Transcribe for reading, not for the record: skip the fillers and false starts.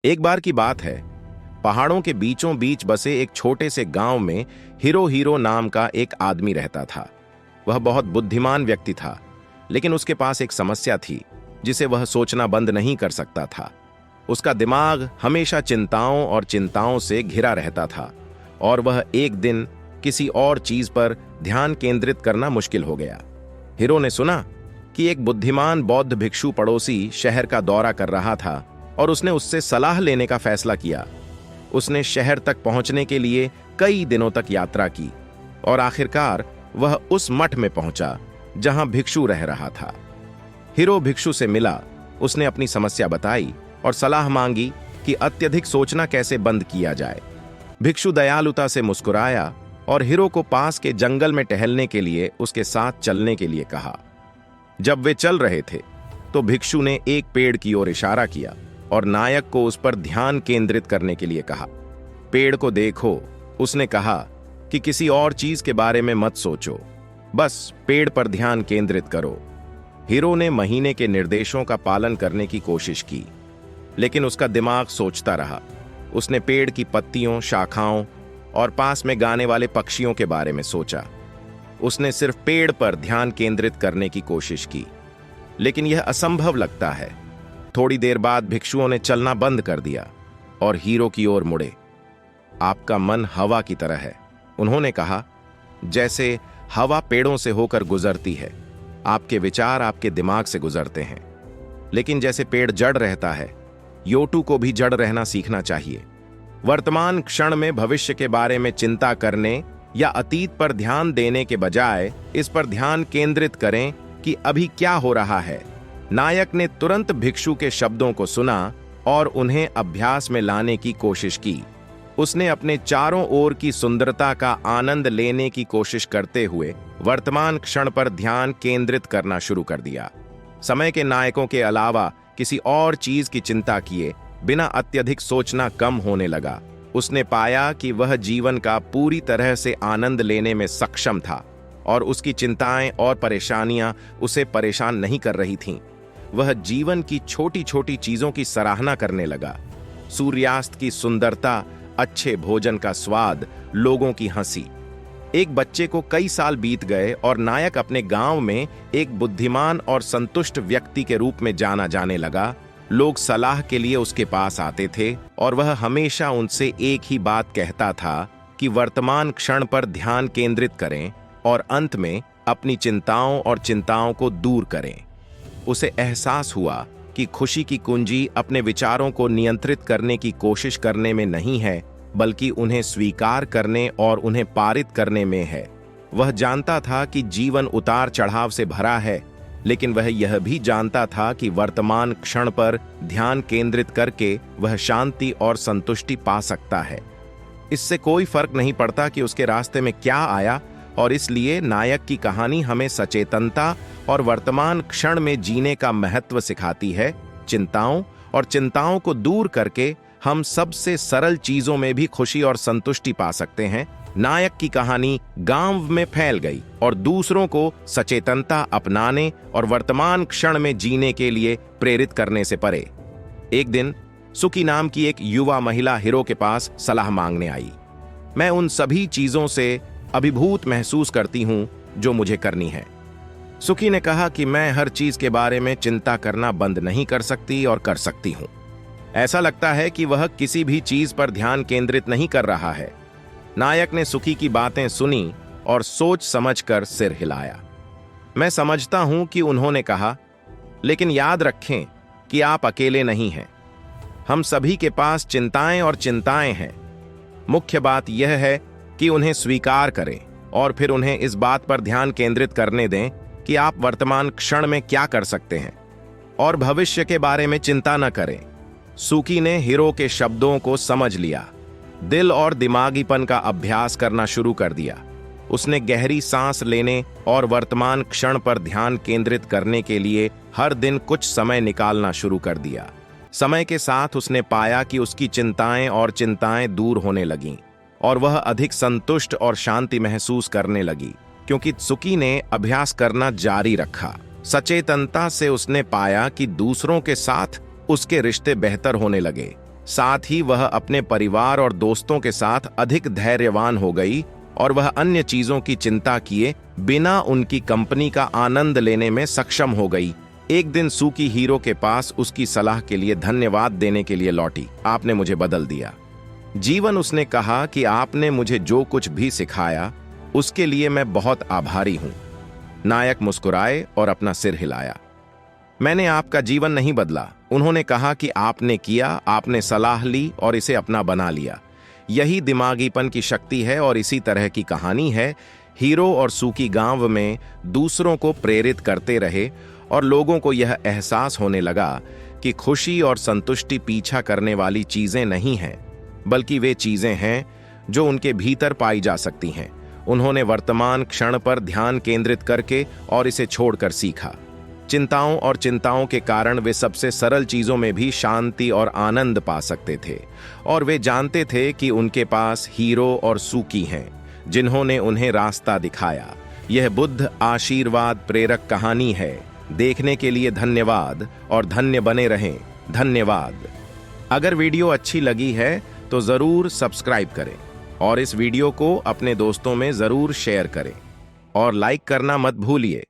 एक बार की बात है, पहाड़ों के बीचों बीच बसे एक छोटे से गांव में हीरो नाम का एक आदमी रहता था। वह बहुत बुद्धिमान व्यक्ति था, लेकिन उसके पास एक समस्या थी जिसे वह सोचना बंद नहीं कर सकता था। उसका दिमाग हमेशा चिंताओं और चिंताओं से घिरा रहता था और वह एक दिन किसी और चीज पर ध्यान केंद्रित करना मुश्किल हो गया। हीरो ने सुना कि एक बुद्धिमान बौद्ध भिक्षु पड़ोसी शहर का दौरा कर रहा था और उसने उससे सलाह लेने का फैसला किया। उसने शहर तक पहुंचने के लिए कई दिनों तक यात्रा की और आखिरकार वह उस मठ में पहुंचा जहां भिक्षु रह रहा था। हीरो भिक्षु से मिला, उसने अपनी समस्या बताई और सलाह मांगी कि अत्यधिक सोचना कैसे बंद किया जाए। भिक्षु दयालुता से मुस्कुराया और हीरो को पास के जंगल में टहलने के लिए उसके साथ चलने के लिए कहा। जब वे चल रहे थे तो भिक्षु ने एक पेड़ की ओर इशारा किया और नायक को उस पर ध्यान केंद्रित करने के लिए कहा। पेड़ को देखो, उसने कहा, कि किसी और चीज के बारे में मत सोचो, बस पेड़ पर ध्यान केंद्रित करो। हीरो ने महीने के निर्देशों का पालन करने की कोशिश की, लेकिन उसका दिमाग सोचता रहा। उसने पेड़ की पत्तियों, शाखाओं और पास में गाने वाले पक्षियों के बारे में सोचा। उसने सिर्फ पेड़ पर ध्यान केंद्रित करने की कोशिश की, लेकिन यह असंभव लगता है। थोड़ी देर बाद भिक्षुओं ने चलना बंद कर दिया और हीरो की ओर मुड़े। आपका मन हवा की तरह है, उन्होंने कहा, जैसे हवा पेड़ों से होकर गुजरती है। आपके विचार आपके दिमाग से गुजरते हैं, लेकिन जैसे पेड़ जड़ रहता है, योटू को भी जड़ रहना सीखना चाहिए। वर्तमान क्षण में भविष्य के बारे में चिंता करने या अतीत पर ध्यान देने के बजाय इस पर ध्यान केंद्रित करें कि अभी क्या हो रहा है। नायक ने तुरंत भिक्षु के शब्दों को सुना और उन्हें अभ्यास में लाने की कोशिश की। उसने अपने चारों ओर की सुंदरता का आनंद लेने की कोशिश करते हुए वर्तमान क्षण पर ध्यान केंद्रित करना शुरू कर दिया। समय के नायकों के अलावा किसी और चीज की चिंता किए बिना अत्यधिक सोचना कम होने लगा। उसने पाया कि वह जीवन का पूरी तरह से आनंद लेने में सक्षम था और उसकी चिंताएं और परेशानियां उसे परेशान नहीं कर रही थीं। वह जीवन की छोटी छोटी चीजों की सराहना करने लगा। सूर्यास्त की सुंदरता, अच्छे भोजन का स्वाद, लोगों की हंसी। एक बच्चे को कई साल बीत गए और नायक अपने गांव में एक बुद्धिमान और संतुष्ट व्यक्ति के रूप में जाना जाने लगा। लोग सलाह के लिए उसके पास आते थे और वह हमेशा उनसे एक ही बात कहता था कि वर्तमान क्षण पर ध्यान केंद्रित करें और अंत में अपनी चिंताओं और चिंताओं को दूर करें। उसे एहसास हुआ कि खुशी की कुंजी अपने विचारों को नियंत्रित करने की कोशिश करने में नहीं है, बल्कि उन्हें स्वीकार करने और उन्हें पारित करने में है। वह जानता था कि जीवन उतार चढ़ाव से भरा है, लेकिन वह यह भी जानता था कि वर्तमान क्षण पर ध्यान केंद्रित करके वह शांति और संतुष्टि पा सकता है। इससे कोई फर्क नहीं पड़ता कि उसके रास्ते में क्या आया, और इसलिए नायक की कहानी हमें सचेतनता और वर्तमान क्षण में जीने का महत्व सिखाती है। चिंताओं और चिंताओं को दूर करके हम सबसे सरल चीजों में भी खुशी और संतुष्टि पा सकते हैं। नायक की कहानी गांव में फैल गई और दूसरों को सचेतनता अपनाने और वर्तमान क्षण में जीने के लिए प्रेरित करने से परे। एक दिन सुकी नाम की एक युवा महिला हीरो के पास सलाह मांगने आई। मैं उन सभी चीजों से अभिभूत महसूस करती हूं जो मुझे करनी है। सुकी ने कहा कि मैं हर चीज के बारे में चिंता करना बंद नहीं कर सकती और कर सकती हूं। ऐसा लगता है कि वह किसी भी चीज पर ध्यान केंद्रित नहीं कर रहा है। नायक ने सुकी की बातें सुनी और सोच समझकर सिर हिलाया। मैं समझता हूं कि उन्होंने कहा, लेकिन याद रखें कि आप अकेले नहीं हैं। हम सभी के पास चिंताएं और चिंताएं हैं। मुख्य बात यह है कि उन्हें स्वीकार करें और फिर उन्हें इस बात पर ध्यान केंद्रित करने दें कि आप वर्तमान क्षण में क्या कर सकते हैं और भविष्य के बारे में चिंता न करें। सुकी ने हीरो के शब्दों को समझ लिया, दिल और दिमागीपन का अभ्यास करना शुरू कर दिया। उसने गहरी सांस लेने और वर्तमान क्षण पर ध्यान केंद्रित करने के लिए हर दिन कुछ समय निकालना शुरू कर दिया। समय के साथ उसने पाया कि उसकी चिंताएं और चिंताएं दूर होने लगीं और वह अधिक संतुष्ट और शांति महसूस करने लगी, क्योंकि सुकी ने अभ्यास करना जारी रखा। सचेतनता से उसने पाया कि दूसरों के साथ उसके रिश्ते बेहतर होने लगे। साथ ही वह अपने परिवार और दोस्तों के साथ अधिक धैर्यवान हो गई और वह अन्य चीजों की चिंता किए बिना उनकी कंपनी का आनंद लेने में सक्षम हो गई। एक दिन सूकी हीरो के पास उसकी सलाह के लिए धन्यवाद देने के लिए लौटी। आपने मुझे बदल दिया जीवन, उसने कहा कि आपने मुझे जो कुछ भी सिखाया उसके लिए मैं बहुत आभारी हूं। नायक मुस्कुराए और अपना सिर हिलाया। मैंने आपका जीवन नहीं बदला, उन्होंने कहा कि आपने किया, आपने सलाह ली और इसे अपना बना लिया। यही दिमागीपन की शक्ति है और इसी तरह की कहानी है। हीरो और सूकी गांव में दूसरों को प्रेरित करते रहे और लोगों को यह एहसास होने लगा कि खुशी और संतुष्टि पीछा करने वाली चीजें नहीं हैं, बल्कि वे चीजें हैं जो उनके भीतर पाई जा सकती हैं। उन्होंने वर्तमान क्षण पर ध्यान केंद्रित करके और इसे छोड़कर सीखा। चिंताओं के कारण वे सबसे सरल चीजों में भी शांति और आनंद पा सकते थे और वे जानते थे कि उनके पास हीरो और सूकी हैं जिन्होंने उन्हें रास्ता दिखाया। यह बुद्ध आशीर्वाद प्रेरक कहानी है। देखने के लिए धन्यवाद और धन्य बने रहें। धन्यवाद। अगर वीडियो अच्छी लगी है तो जरूर सब्सक्राइब करें और इस वीडियो को अपने दोस्तों में जरूर शेयर करें और लाइक करना मत भूलिए।